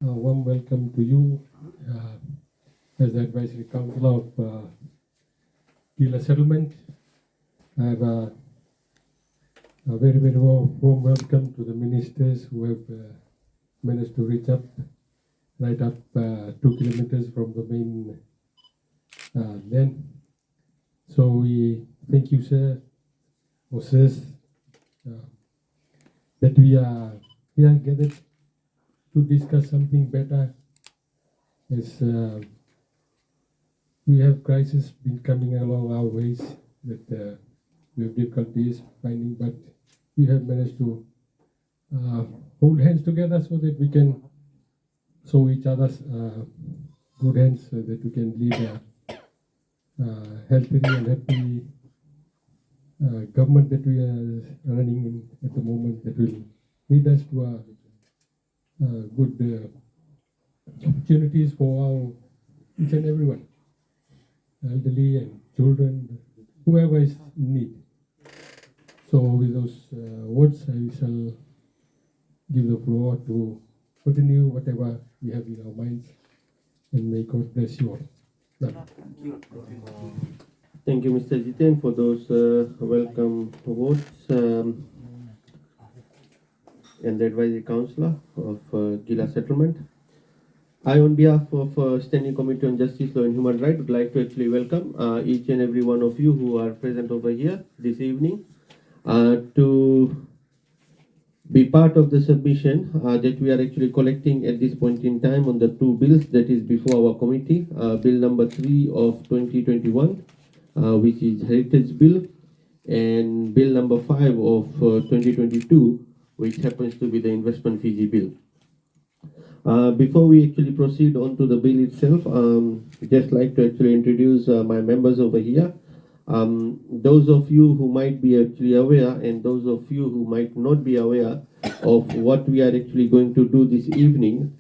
Warm welcome to you as the Advisory Council of Qila Settlement. I have a very, very warm welcome to the ministers who have managed to reach up, right up 2 kilometers from the main land. So we thank you, sir, or sirs, that we are here gathered to discuss something better, as we have crisis been coming along our ways that we have difficulties finding, but we have managed to hold hands together so that we can show each other's good hands, so that we can lead a healthy and happy government that we are running in at the moment, that will lead us to good opportunities for each and everyone, elderly and children, whoever is in need. So with those words, I shall give the floor to continue whatever we have in our minds, and may God bless you all. Thank you, Mr. Jiten, for those welcome words. And the Advisory Councillor of Qila Settlement. I, on behalf of Standing Committee on Justice, Law and Human Rights, would like to actually welcome each and every one of you who are present over here this evening to be part of the submission that we are actually collecting at this point in time on the two bills that is before our committee. Bill number 3 of 2021, which is Heritage Bill, and Bill number 5 of 2022, which happens to be the Investment Fiji Bill. Before we actually proceed on to the bill itself, just like to actually introduce my members over here. Those of you who might be actually aware, and those of you who might not be aware of what we are actually going to do this evening,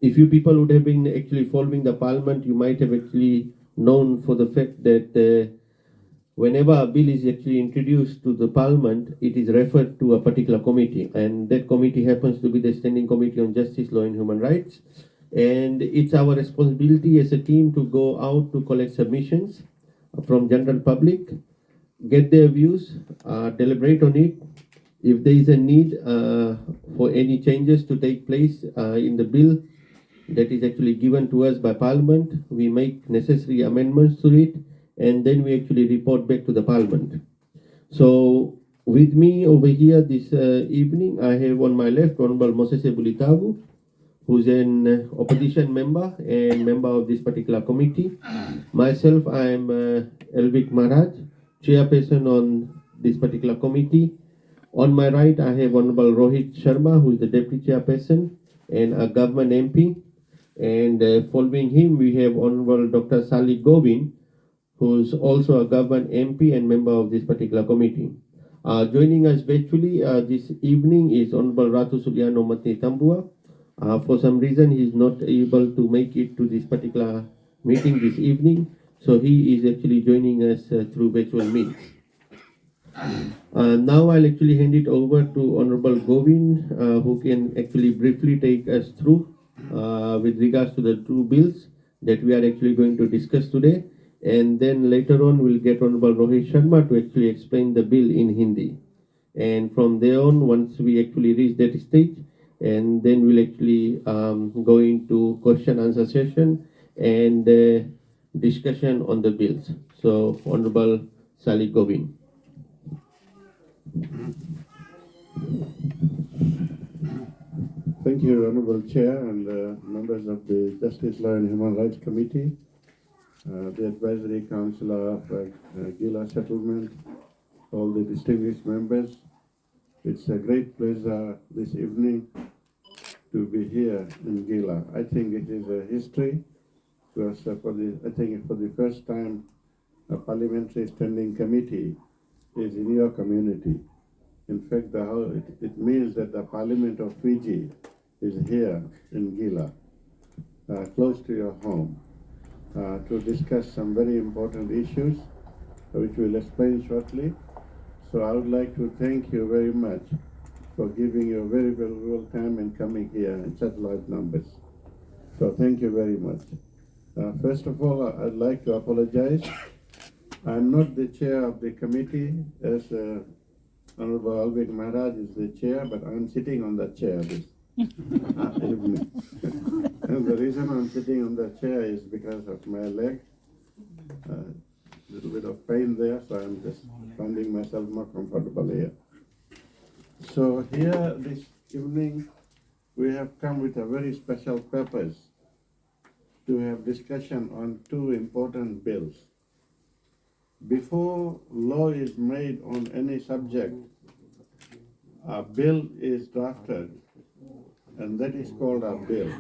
if you people would have been actually following the Parliament, you might have actually known for the fact that whenever a bill is actually introduced to the Parliament, it is referred to a particular committee, and that committee happens to be the Standing Committee on Justice, Law and Human Rights. And it's our responsibility as a team to go out to collect submissions from general public, get their views, deliberate on it. If there is a need for any changes to take place in the bill that is actually given to us by Parliament, we make necessary amendments to it, and then we actually report back to the Parliament. So with me over here this evening, I have on my left Honorable Moses Bulitavu, who's an opposition member and member of this particular committee. Myself, I am Elvik Maharaj, chairperson on this particular committee. On my right, I have Honorable Rohit Sharma, who is the deputy chairperson and a government MP. And following him, we have Honorable Dr. Sali Govin, who's also a government MP and member of this particular committee. Joining us virtually this evening is Honorable Ratu Suliano Matni Tambua. For some reason, he's not able to make it to this particular meeting this evening, so he is actually joining us through virtual means. Now I'll actually hand it over to Honorable Govin, who can actually briefly take us through with regards to the two bills that we are actually going to discuss today. And then later on, we'll get Honorable Rohit Sharma to actually explain the bill in Hindi. And from there on, once we actually reach that stage, and then we'll actually go into question-answer session and discussion on the bills. So, Honorable Sali Govin. Thank you, Honorable Chair and members of the Justice, Law and Human Rights Committee, the Advisory Council of Qila Settlement, all the distinguished members. It's a great pleasure this evening to be here in Qila. I think it is a history, because for the first time a parliamentary standing committee is in your community. In fact, it means that the Parliament of Fiji is here in Qila, close to your home, to discuss some very important issues, which we'll explain shortly. So I would like to thank you very much for giving your very valuable time and coming here in such large numbers. So thank you very much. First of all, I'd like to apologize. I'm not the chair of the committee, as Honorable Alvik Maharaj is the chair, but I'm sitting on that chair this evening. And the reason I'm sitting on that chair is because of my leg. Little bit of pain there, so I'm just finding myself more comfortable here. So here this evening, we have come with a very special purpose to have discussion on two important bills. Before law is made on any subject, a bill is drafted, and that is called a bill.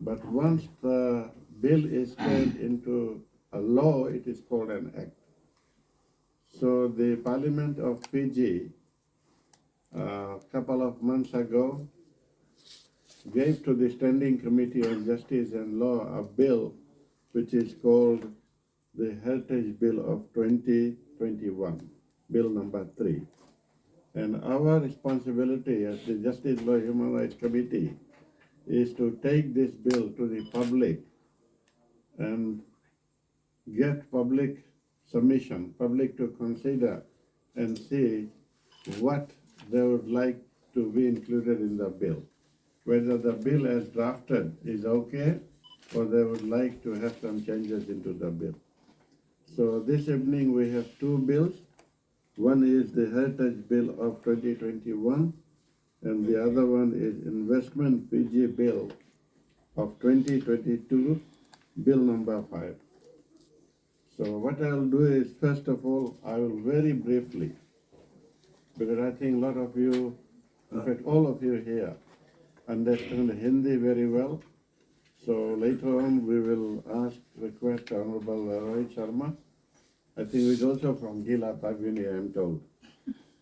But once the bill is turned into a law, it is called an act. So the Parliament of Fiji, a couple of months ago, gave to the Standing Committee on Justice and Law a bill which is called the Heritage Bill of 2021, Bill number 3. And our responsibility as the Justice, Law, Human Rights Committee is to take this bill to the public and get public submission, public to consider and see what they would like to be included in the bill. Whether the bill as drafted is okay, or they would like to have some changes into the bill. So this evening we have two bills. One is the Heritage Bill of 2021, and the other one is Investment Fiji Bill of 2022, Bill number 5. So what I'll do is, first of all, I will very briefly, because I think a lot of you, in fact all of you here, understand Hindi very well. So later on we will request Honorable Rohit Sharma. I think he's also from Qila, Taveuni, I am told.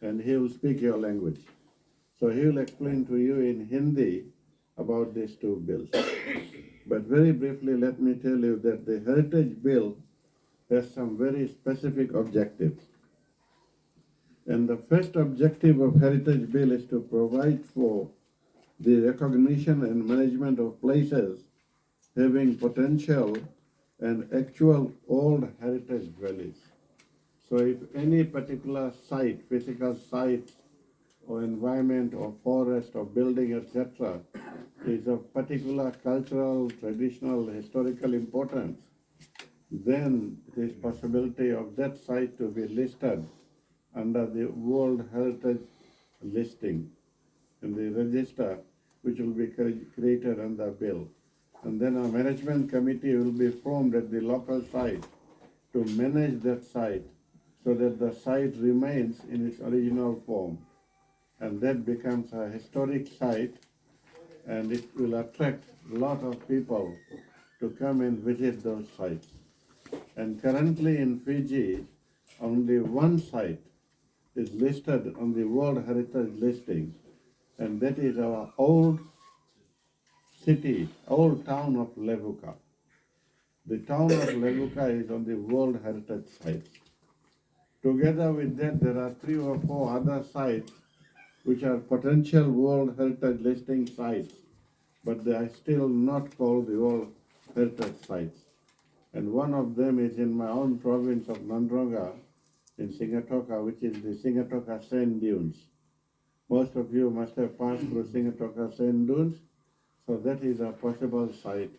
And he will speak your language. So he will explain to you in Hindi about these two bills. But very briefly, let me tell you that the Heritage Bill has some very specific objectives. And the first objective of Heritage Bill is to provide for the recognition and management of places having potential and actual old heritage values. So if any particular site, physical site or environment or forest or building, etc., is of particular cultural, traditional, historical importance, then there is possibility of that site to be listed under the World Heritage listing in the register, which will be created under bill. And then a management committee will be formed at the local site to manage that site so that the site remains in its original form. And that becomes a historic site, and it will attract a lot of people to come and visit those sites. And currently in Fiji, only one site is listed on the World Heritage listing, and that is our old city, old town of Levuka. The town of Levuka is on the World Heritage site. Together with that, there are 3 or 4 other sites which are potential World Heritage listing sites, but they are still not called the World Heritage sites. And one of them is in my own province of Nandronga in Singatoka, which is the Singatoka Sand Dunes. Most of you must have passed through Singatoka Sand Dunes. So that is a possible site,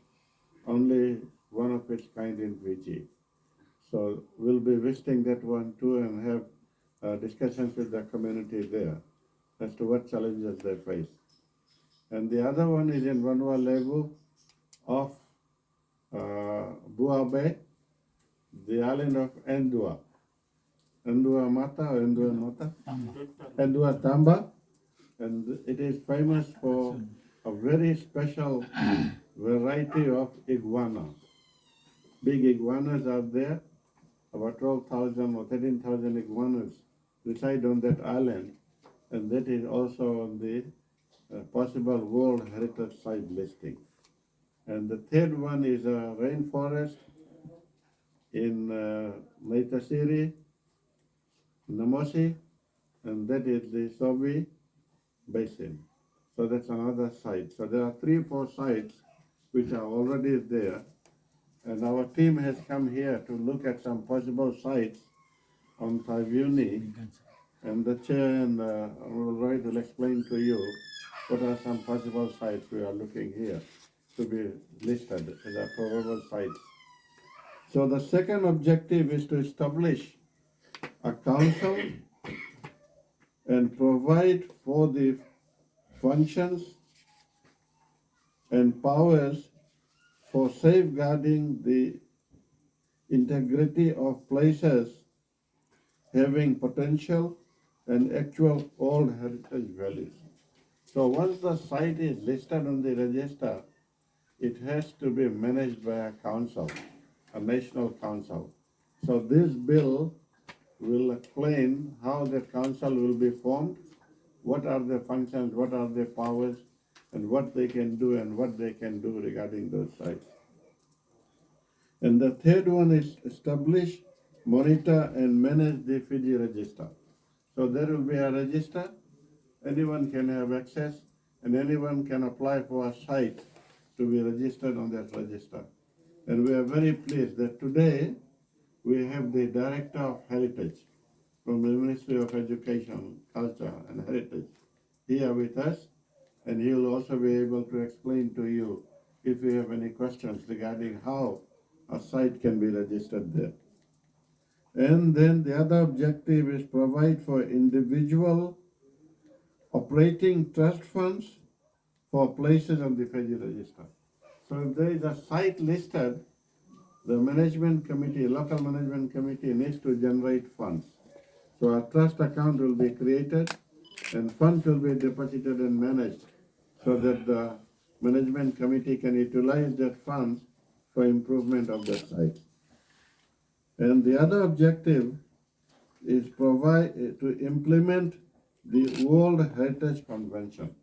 only one of its kind in Fiji. So we'll be visiting that one too and have discussions with the community there as to what challenges they face. And the other one is in Vanua Levu off Bua Bay, the island of Endua. Endua Mata or Endua Mata? Endua Tamba. And it is famous for a very special variety of iguana. Big iguanas are there, about 12,000 or 13,000 iguanas reside on that island, and that is also on the possible World Heritage Site listing. And the third one is a rainforest in Maitasiri, Namosi, and that is the Sobi basin. So that's another site. So there are 3-4 sites which are already there. And our team has come here to look at some possible sites on Taveuni. And the chair and Honorable Roy will explain to you what are some possible sites we are looking here to be listed as our probable sites. So the second objective is to establish a council and provide for the functions and powers for safeguarding the integrity of places having potential and actual old heritage values. So once the site is listed on the register, it has to be managed by a council, a national council. So this bill will explain how the council will be formed, what are the functions, what are the powers, and what they can do and what they can do regarding those sites. And the third one is establish, monitor, and manage the Fiji register. So there will be a register, anyone can have access, and anyone can apply for a site to be registered on that register. And we are very pleased that today we have the Director of Heritage from the Ministry of Education, Culture and Heritage here with us, and he will also be able to explain to you if you have any questions regarding how a site can be registered there. And then the other objective is provide for individual operating trust funds for places on the Fiji register. So if there is a site listed, the management committee, local management committee needs to generate funds. So a trust account will be created and funds will be deposited and managed so that the management committee can utilize that funds for improvement of the site. And the other objective is to implement the World Heritage Convention.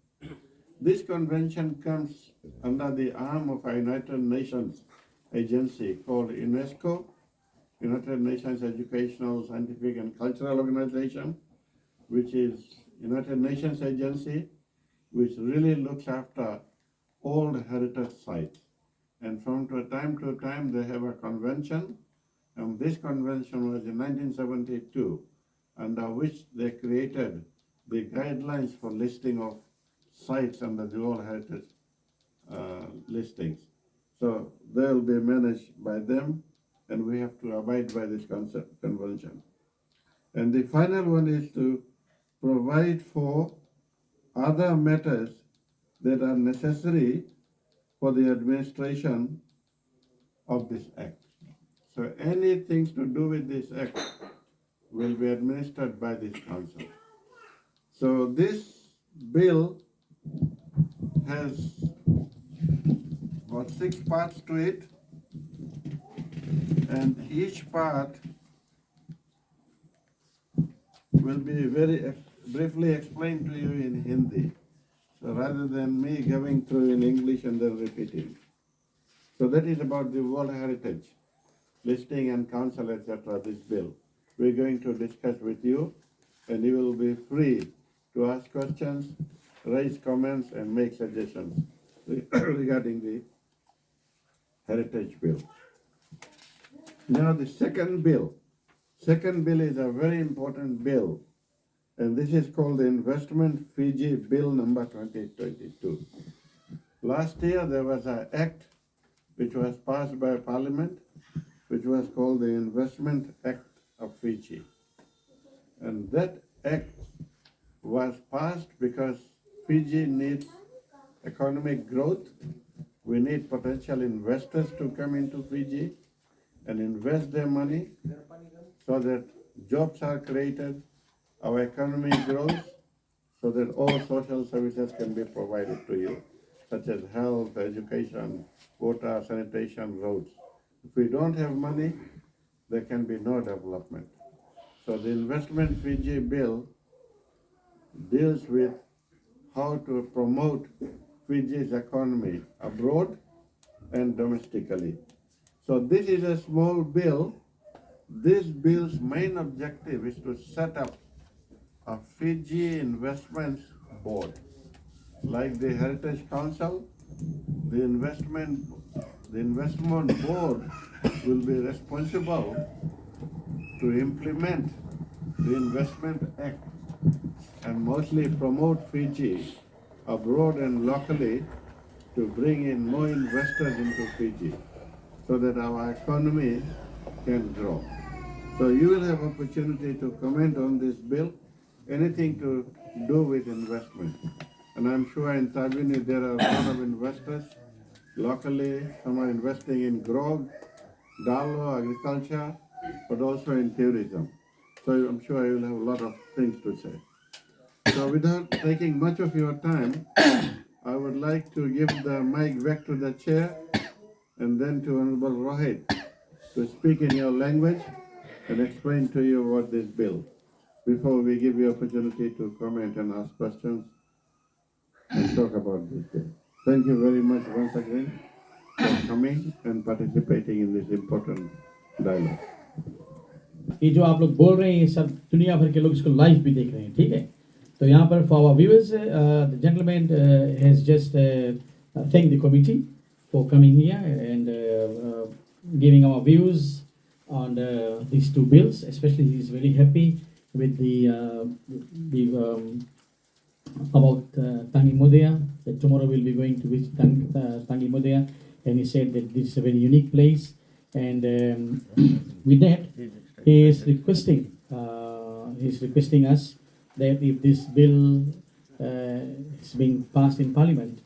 This convention comes under the arm of a United Nations agency called UNESCO, United Nations Educational, Scientific and Cultural Organization, which is United Nations agency which really looks after old heritage sites. And from time to time they have a convention, and this convention was in 1972, under which they created the guidelines for listing of sites under the World Heritage listings. So they will be managed by them, and we have to abide by this convention. And the final one is to provide for other matters that are necessary for the administration of this act. So anything to do with this act will be administered by this council. So this bill has about 6 parts to it, and each part will be very briefly explained to you in Hindi. So rather than me going through in English and then repeating. So that is about the World Heritage listing and council, etc. This bill we're going to discuss with you, and you will be free to ask questions, raise comments, and make suggestions regarding the Heritage Bill. Now the second bill. Second bill is a very important bill, and this is called the Investment Fiji Bill number 2022. Last year there was an act which was passed by Parliament, which was called the Investment Act of Fiji. And that act was passed because Fiji needs economic growth. We need potential investors to come into Fiji and invest their money so that jobs are created, our economy grows, so that all social services can be provided to you, such as health, education, water, sanitation, roads. If we don't have money, there can be no development. So the Investment Fiji Bill deals with how to promote Fiji's economy abroad and domestically. So this is a small bill. This bill's main objective is to set up a Fiji Investments board. Like the Heritage Council, the investment board will be responsible to implement the Investment Act and mostly promote Fiji abroad and locally to bring in more investors into Fiji so that our economy can grow. So you will have opportunity to comment on this bill, anything to do with investment. And I'm sure in Taveuni there are a lot of investors locally. Some are investing in growth, Dalo, agriculture, but also in tourism. So I'm sure you will have a lot of things to say. So without taking much of your time, I would like to give the mic back to the chair and then to Honorable Rohit to speak in your language and explain to you what this bill, before we give you opportunity to comment and ask questions and talk about this bill. Thank you very much once again for coming and participating in this important dialogue. ये जो आप लोग बोल रहे हैं ये सब दुनिया भर के लोग इसको लाइव भी देख रहे हैं, ठीक है? तो यहाँ पर for our viewers, the gentleman has just thanked the committee for coming here and giving our views on these two bills. Especially, he is very happy with the about Tangi Modea, that tomorrow we'll be going to visit Tangi Modea, and he said that this is a very unique place, and with that he is requesting us that if this bill is being passed in Parliament,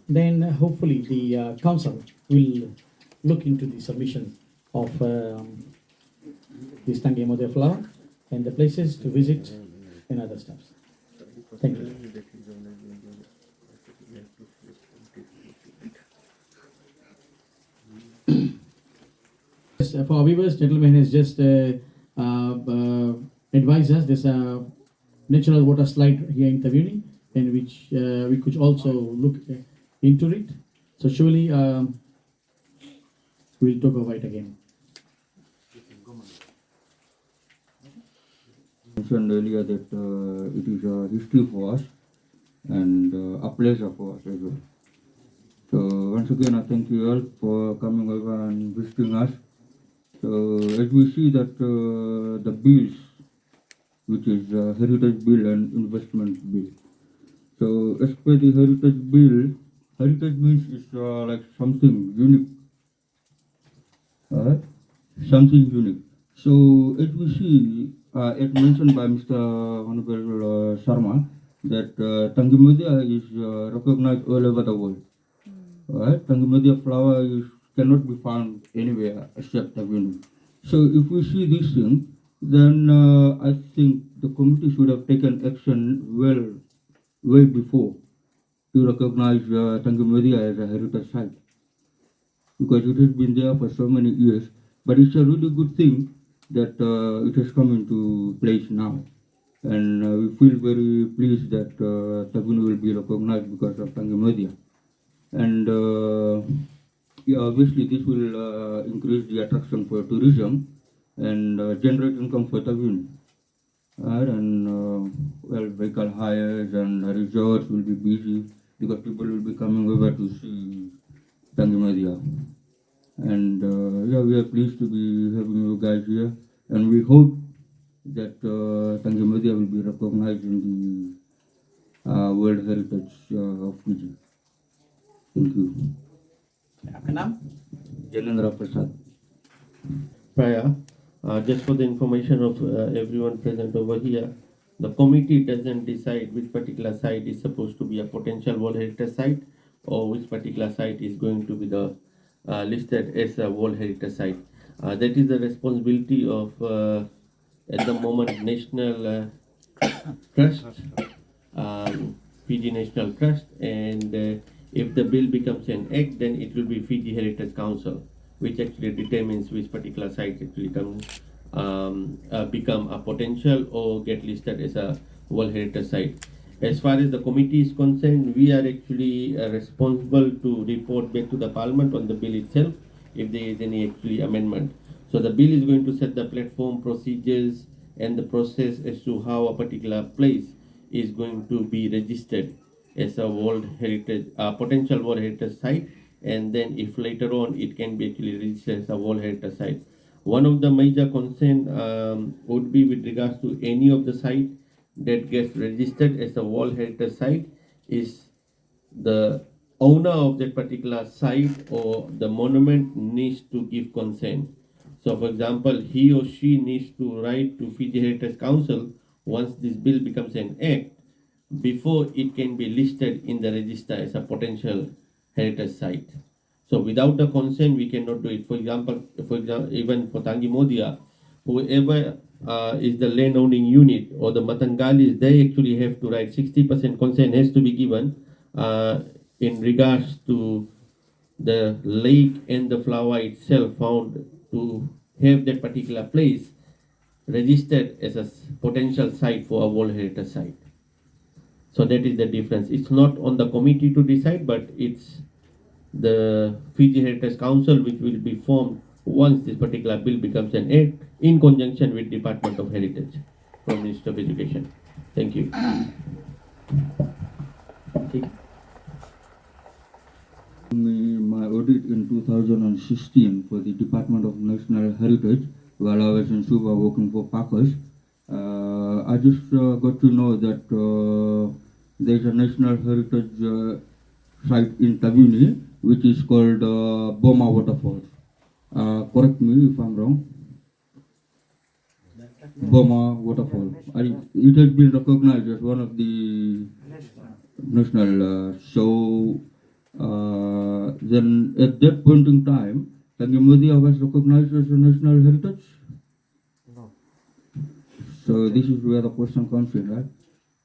then hopefully the Council will look into the submission of this Tangi Modea flower and the places to visit and other stuff. Thank you. For our viewers, gentleman has just advised us there's a natural water slide here in Taveuni, and which we could also look into it. So surely we'll talk about it again. Mentioned earlier that it is a history for us and a pleasure for us as well. So once again, I thank you all for coming over and visiting us. So as we see that the bills, which is Heritage Bill and Investment Bill. So as per the Heritage Bill, heritage means it's like something unique. Something unique. So as we see, as mentioned by Mr. Honorable Sharma, that Tangi Modea is recognized all over the world. Tangi Modea flower cannot be found anywhere except Taveuni. So if we see this thing, then I think the committee should have taken action way before to recognize Tangi Modea as a heritage site, because it has been there for so many years. But it's a really good thing that it has come into place now, and we feel very pleased that Taveuni will be recognized because of Tangi Modea. And obviously this will increase the attraction for tourism and generate income for Taveuni. And vehicle hires and resorts will be busy because people will be coming over to see Tangi Modea. And we are pleased to be having you guys here, and we hope that Tangi Modea will be recognized in the World Heritage of Fiji. Thank you. आपका नाम? Janendra Prasad. Prior, just for the information of everyone present over here, the committee doesn't decide which particular site is supposed to be a potential World Heritage Site or which particular site is going to be the listed as a World Heritage Site. That is the responsibility of, at the moment, National Trust, Fiji National Trust, and if the bill becomes an act, then it will be Fiji Heritage Council, which actually determines which particular site actually can become a potential or get listed as a World Heritage Site. As far as the committee is concerned, we are actually responsible to report back to the Parliament on the bill itself if there is any actually amendment. So the bill is going to set the platform, procedures, and the process as to how a particular place is going to be registered as a World Heritage, potential World Heritage site, and then if later on it can be actually registered as a World Heritage site. One of the major concern would be with regards to any of the site that gets registered as a World Heritage site is the owner of that particular site or the monument needs to give consent. So for example, he or she needs to write to Fiji Heritage Council once this bill becomes an act before it can be listed in the register as a potential heritage site. So without the consent, we cannot do it. For example, even for Tangi Modia, whoever is the land owning unit or the Matangalis, they actually have to write 60% consent has to be given in regards to the lake and the flower itself found to have that particular place registered as a potential site for a World Heritage site. So that is the difference. It's not on the committee to decide, but it's the Fiji Heritage Council which will be formed once this particular bill becomes an act in conjunction with Department of Heritage from Ministry of Education. Thank you. My audit in 2016 for the Department of National Heritage while I was in Suva working for Parkers. I just got to know that there's a National Heritage site in Taveuni which is called Boma Waterfall. Correct me if I'm wrong. Boma Waterfall. It has been recognized as one of the national. Then at that point in time, Tangi Modia was recognized as a national heritage. No. So this is where the question comes in, right?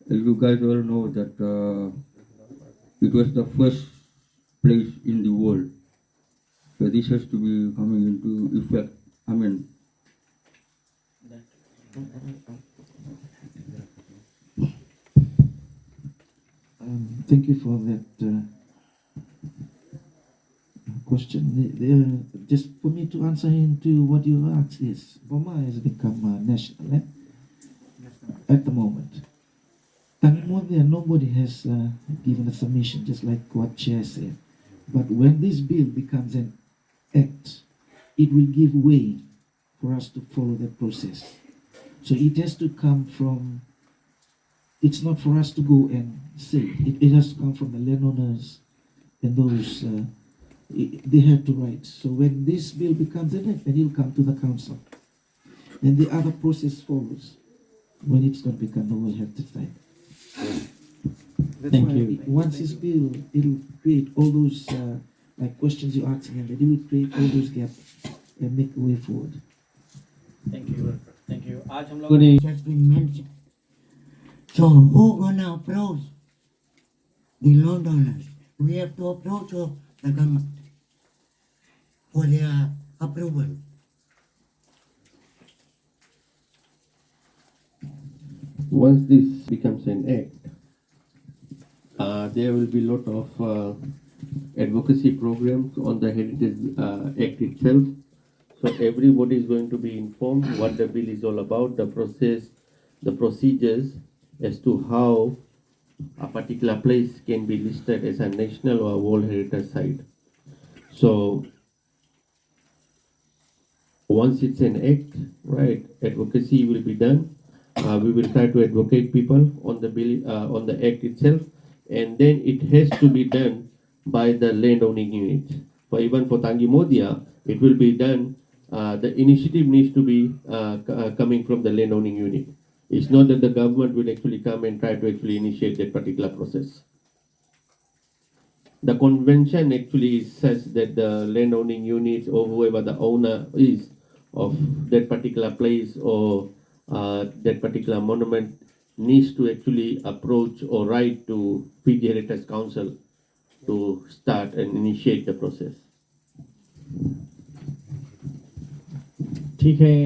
You guys all know that it was the first place in the world. So this has to be coming into effect. I mean, thank you for that question. Just for me to answer into what you asked is, Boma has become national at the moment. Tanimodia, nobody has given a submission, just like what Chair said. But when this bill becomes an act, it will give way for us to follow that process. So it has to come from, it's not for us to go and say, it has to come from the landowners and those, they have to write. So when this bill becomes an act, then it will come to the council. Then the other process follows when it's going to become, we'll have to say. Thank you. Once this bill, it will create all those like questions you're asking, and it will create all those gaps and make a way forward. Thank you. Thank you. आज हम लोग It has been mentioned. So who gonna approach the landowners? We have to approach the government for their approval. Once this becomes an act, there will be a lot of advocacy programs on the Heritage Act itself. So everybody is going to be informed what the bill is all about, the process, the procedures as to how a particular place can be listed as a national or a World Heritage site. So once it's an act, right, advocacy will be done. We will try to advocate people on the bill, on the act itself, and then it has to be done by the landowning unit. For even for Tangi Modia, it will be done. The initiative needs to be coming from the landowning unit. It's not that the government will actually come and try to actually initiate that particular process. The convention actually is such that the landowning units or whoever the owner is of that particular place or that particular monument needs to actually approach or write to Fiji Heritage Council to start and initiate the process. ठीक है